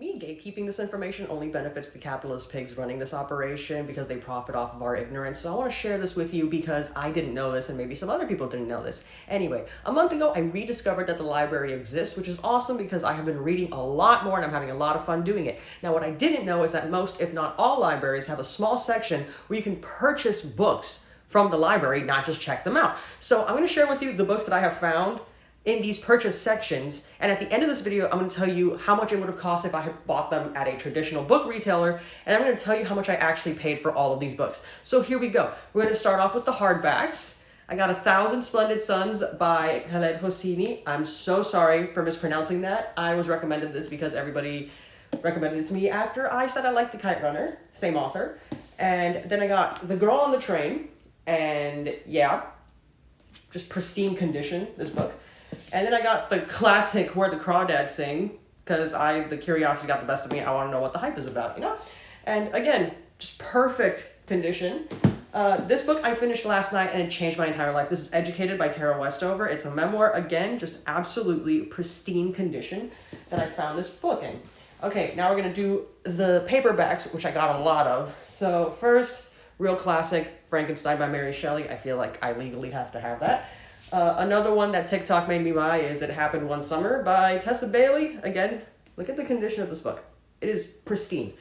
Me gatekeeping this information only benefits the capitalist pigs running this operation because they profit off of our ignorance. So I want to share this with you because I didn't know this and maybe some other people didn't know this. Anyway, a month ago, I rediscovered that the library exists, which is awesome because I have been reading a lot more and I'm having a lot of fun doing it. Now, what I didn't know is that most, if not all libraries have a small section where you can purchase books from the library, not just check them out. So I'm going to share with you the books that I have found in these purchase sections, and at the end of this video, I'm going to tell you how much it would have cost if I had bought them at a traditional book retailer, and I'm going to tell you how much I actually paid for all of these books. So here we go. We're going to start off with the hardbacks. I got 1,000 Splendid Suns by 𝗙𝗿𝗂𝘀. I'm so sorry for mispronouncing that. I was recommended this because everybody recommended it to me after I said I liked The Kite Runner, same author. And then I got The Girl on the Train, and yeah, just pristine condition, this book. And then I got the classic Where the Crawdads Sing, because the curiosity got the best of me. I want to know what the hype is about, you know? And again, just perfect condition. This book I finished last night and it changed my entire life. This is Educated by Tara Westover. It's a memoir, again, just absolutely pristine condition that I found this book in. Okay, now we're going to do the paperbacks, which I got a lot of. So first, real classic, Frankenstein by Mary Shelley. I feel like I legally have to have that. Another one that TikTok made me buy is It Happened One Summer by Tessa Bailey. Again, look at the condition of this book. It is pristine.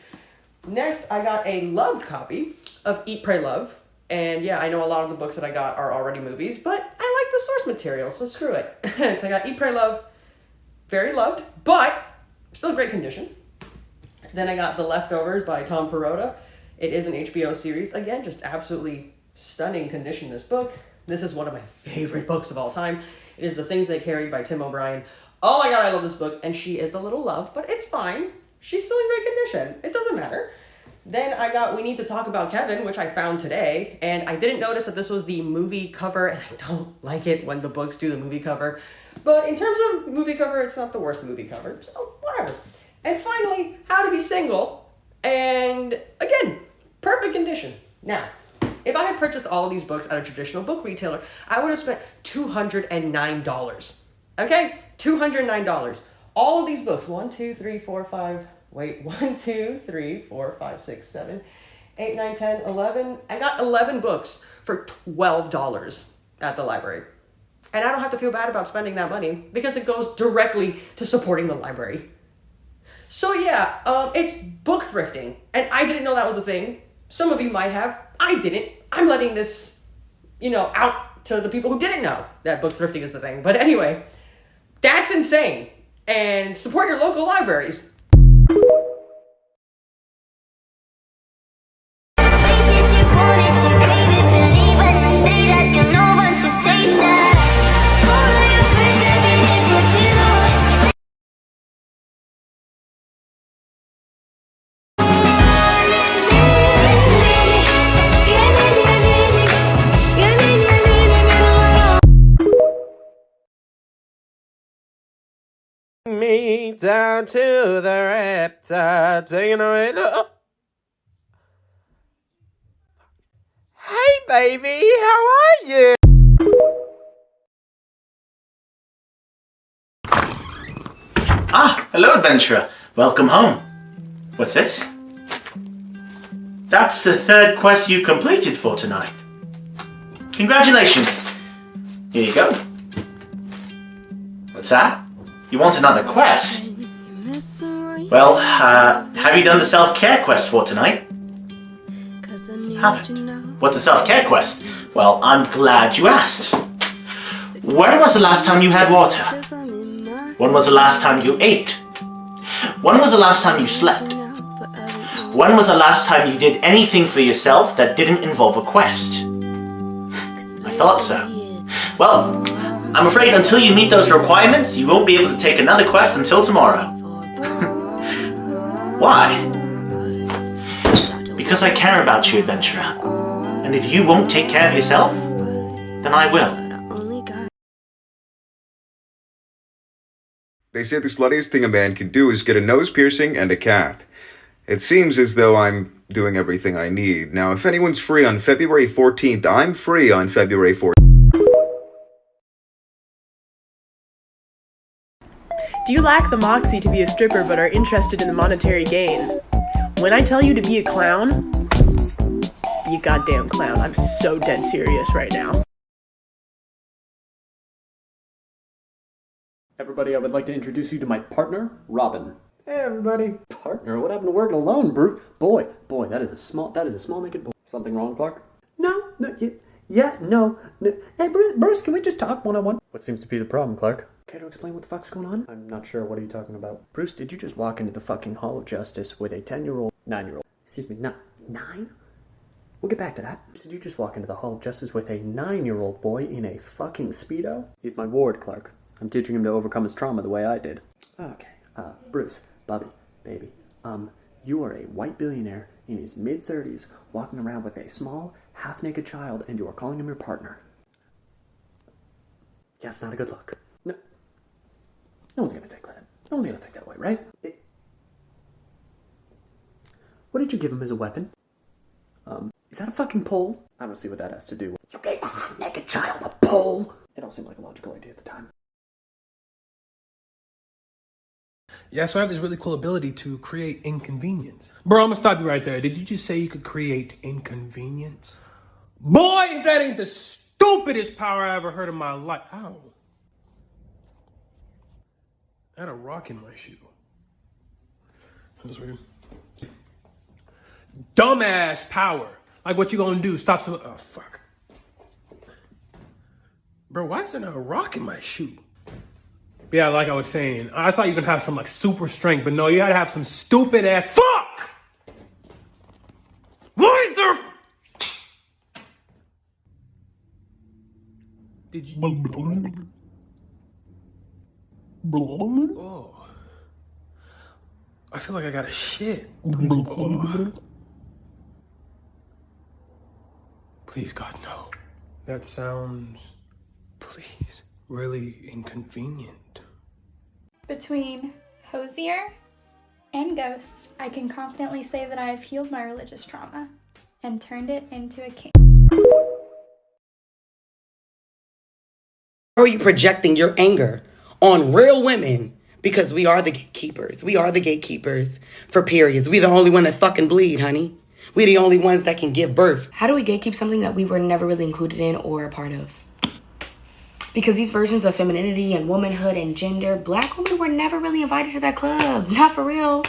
Next, I got a loved copy of Eat, Pray, Love. And yeah, I know a lot of the books that I got are already movies, but I like the source material, so screw it. So I got Eat, Pray, Love. Very loved, but still great condition. Then I got The Leftovers by Tom Perrotta. It is an HBO series. Again, just absolutely stunning condition, this book. This is one of my favorite books of all time. It is The Things They Carried by Tim O'Brien. Oh my god, I love this book. And she is a little loved, but it's fine. She's still in great condition. It doesn't matter. Then I got We Need to Talk About Kevin, which I found today. And I didn't notice that this was the movie cover, and I don't like it when the books do the movie cover. But in terms of movie cover, it's not the worst movie cover, so whatever. And finally, How to Be Single. And again, perfect condition. Now, if I had purchased all of these books at a traditional book retailer, I would have spent $209. Okay? $209. All of these books, 1, 2, 3, 4, 5, wait, 1, 2, 3, 4, 5, 6, 7, 8, 9, 10, 11. I got 11 books for $12 at the library. And I don't have to feel bad about spending that money because it goes directly to supporting the library. So yeah, it's book thrifting. And I didn't know that was a thing. Some of you might have. I didn't. I'm letting this, out to the people who didn't know that book thrifting is a thing. But anyway, that's insane. And support your local libraries. Me down to the riptide, taking away. Hey, baby, how are you? Ah, hello, adventurer. Welcome home. What's this? That's the third quest you completed for tonight. Congratulations. Here you go. What's that? You want another quest? Well, have you done the self-care quest for tonight? Haven't. What's a self-care quest? Well, I'm glad you asked. When was the last time you had water? When was the last time you ate? When was the last time you slept? When was the last time you did anything for yourself that didn't involve a quest? I thought so. Well, I'm afraid until you meet those requirements, you won't be able to take another quest until tomorrow. Why? Because I care about you, adventurer. And if you won't take care of yourself, then I will. They say the sluttiest thing a man can do is get a nose piercing and a cat. It seems as though I'm doing everything I need. Now, if anyone's free on February 14th, I'm free on February 14th. Do you lack the moxie to be a stripper but are interested in the monetary gain? When I tell you to be a clown, be a goddamn clown. I'm so dead serious right now. Everybody, I would like to introduce you to my partner, Robin. Hey everybody. Partner, what happened to working alone, Bruce? Boy, that is a small naked boy. Something wrong, Clark? No. Hey Bruce, can we just talk one-on-one? What seems to be the problem, Clark? Care to explain what the fuck's going on? I'm not sure. What are you talking about? Bruce, did you just walk into the fucking Hall of Justice with a 9-year-old? Excuse me, not 9? We'll get back to that. Did you just walk into the Hall of Justice with a 9-year-old boy in a fucking Speedo? He's my ward, Clark. I'm teaching him to overcome his trauma the way I did. Okay, Bruce, Bubby, baby, you are a white billionaire in his mid-30s walking around with a small, half-naked child and you are calling him your partner. Yeah, it's not a good look. No one's gonna think that. No one's gonna think that way, right? What did you give him as a weapon? Is that a fucking pole? I don't see what that has to do with... You gave a half-naked child a pole? It all seemed like a logical idea at the time. Yeah, so I have this really cool ability to create inconvenience. Bro, I'm gonna stop you right there. Did you just say you could create inconvenience? Boy, if that ain't the stupidest power I ever heard in my life. Ow. I had a rock in my shoe. That's weird. Dumbass power. Like, what you gonna do? Stop some... Oh, fuck. Bro, why is there not a rock in my shoe? Yeah, like I was saying, I thought you could have some, like, super strength, but no, you gotta have some stupid ass... Fuck! Why is there... Did you... Oh. I feel like I got a shit. Oh. Please, God, no. That sounds, please, really inconvenient. Between Hosier and Ghost, I can confidently say that I have healed my religious trauma and turned it into a king. How are you projecting your anger on real women? Because we are the gatekeepers. We are the gatekeepers for periods. We the only one that fucking bleed, honey. We the only ones that can give birth. How do we gatekeep something that we were never really included in or a part of? Because these versions of femininity and womanhood and gender, Black women were never really invited to that club. Not for real.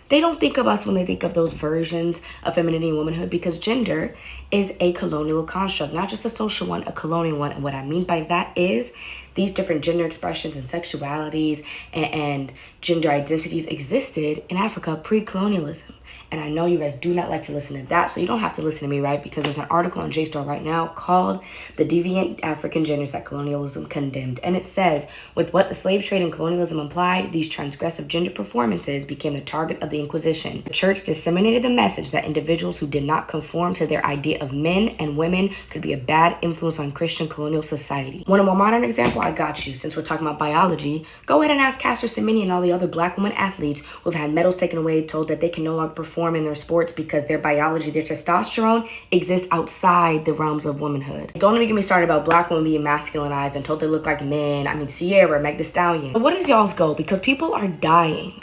They don't think of us when they think of those versions of femininity and womanhood, because gender is a colonial construct, not just a social one, a colonial one. And what I mean by that is these different gender expressions and sexualities and gender identities existed in Africa pre-colonialism. And I know you guys do not like to listen to that, so you don't have to listen to me, right? Because there's an article on JSTOR right now called The Deviant African Genders That Colonialism Condemned. And it says, with what the slave trade and colonialism implied, these transgressive gender performances became the target of the Inquisition. The church disseminated the message that individuals who did not conform to their idea of men and women could be a bad influence on Christian colonial society. Want a more modern example? I got you. Since we're talking about biology, go ahead and ask Caster Semenya and all the other Black women athletes who have had medals taken away, told that they can no longer perform in their sports because their biology, their testosterone exists outside the realms of womanhood. Don't even get me started about Black women being masculinized and told they look like men. I mean, Sierra, Meg Thee Stallion. What is y'all's goal? Because people are dying.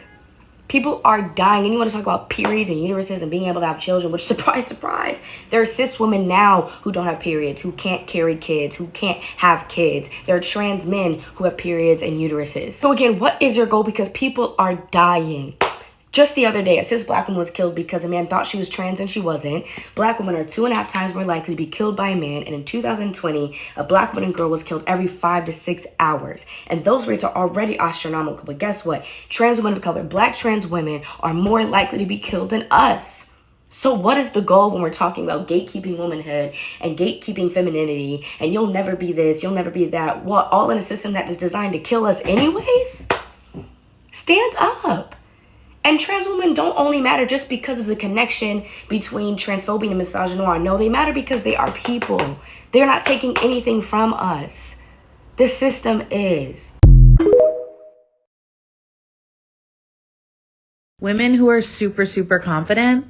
People are dying. And you want to talk about periods and uteruses and being able to have children, which, surprise, surprise, there are cis women now who don't have periods, who can't carry kids, who can't have kids. There are trans men who have periods and uteruses. So again, what is your goal? Because people are dying. Just the other day, a cis Black woman was killed because a man thought she was trans and she wasn't. Black women are 2.5 times more likely to be killed by a man. And in 2020, a Black woman and girl was killed every 5 to 6 hours. And those rates are already astronomical. But guess what? Trans women of color, Black trans women, are more likely to be killed than us. So what is the goal when we're talking about gatekeeping womanhood and gatekeeping femininity and you'll never be this, you'll never be that? What, all in a system that is designed to kill us anyways? Stand up. And trans women don't only matter just because of the connection between transphobia and misogynoir. No, they matter because they are people. They're not taking anything from us. The system is. Women who are super, super confident,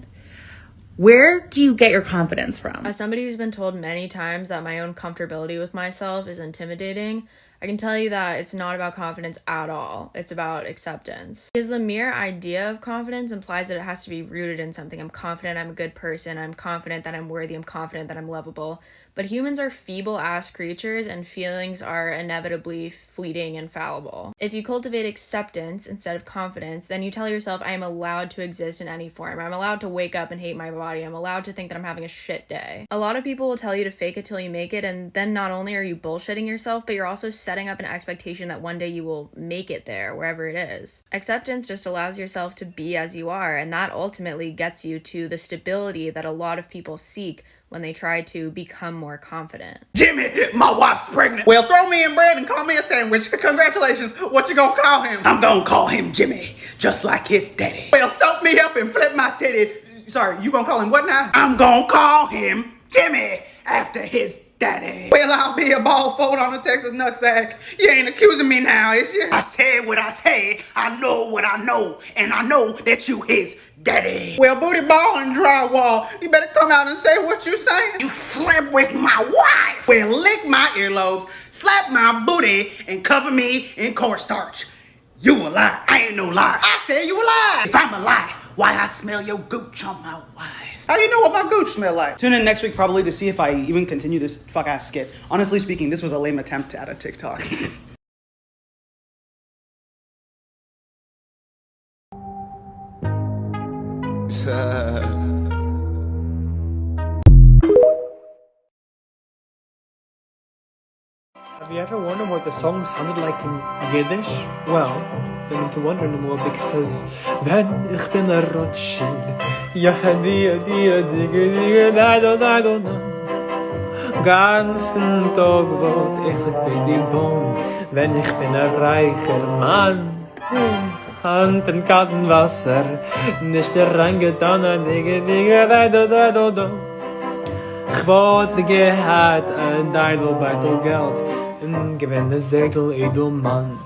where do you get your confidence from? As somebody who's been told many times that my own comfortability with myself is intimidating, I can tell you that it's not about confidence at all. It's about acceptance. Because the mere idea of confidence implies that it has to be rooted in something. I'm confident I'm a good person. I'm confident that I'm worthy. I'm confident that I'm lovable. But humans are feeble-ass creatures, and feelings are inevitably fleeting and fallible. If you cultivate acceptance instead of confidence, then you tell yourself, I am allowed to exist in any form. I'm allowed to wake up and hate my body. I'm allowed to think that I'm having a shit day. A lot of people will tell you to fake it till you make it, and then not only are you bullshitting yourself, but you're also setting up an expectation that one day you will make it there, wherever it is. Acceptance just allows yourself to be as you are, and that ultimately gets you to the stability that a lot of people seek when they try to become more confident. Jimmy, my wife's pregnant. Well, throw me in bread and call me a sandwich. Congratulations. What you gonna call him? I'm gonna call him Jimmy, just like his daddy. Well, soak me up and flip my titty. Sorry, you gonna call him what now? I'm gonna call him Jimmy, after his daddy. Well, I'll be a ball fold on a Texas nutsack. You ain't accusing me now, is you? I said what I said. I know what I know, and I know that you his daddy. Well, booty ball and drywall, you better come out and say what you saying. You slept with my wife. Well, lick my earlobes, slap my booty, and cover me in cornstarch. You a lie. I ain't no lie. I said you a lie. If I'm a lie, why I smell your gooch on my wife? How do you know what my gooch smell like? Tune in next week probably to see if I even continue this fuck-ass skit. Honestly speaking, this was a lame attempt at a TikTok. Have you ever wondered what the song sounded like in Yiddish? Well, begin to wonder no more because 𝗩𝗂𝗶𝗸𝗧� ja I don't know. Ganzen Tag wollt ich sich bei dir wohnen, wenn ich bin ein reicher Mann. Hand in kalten Wasser, nicht reingetan, I don't know. Ich wollte gehad ein Ďeľ Geld und gewinne Segel Edelmann.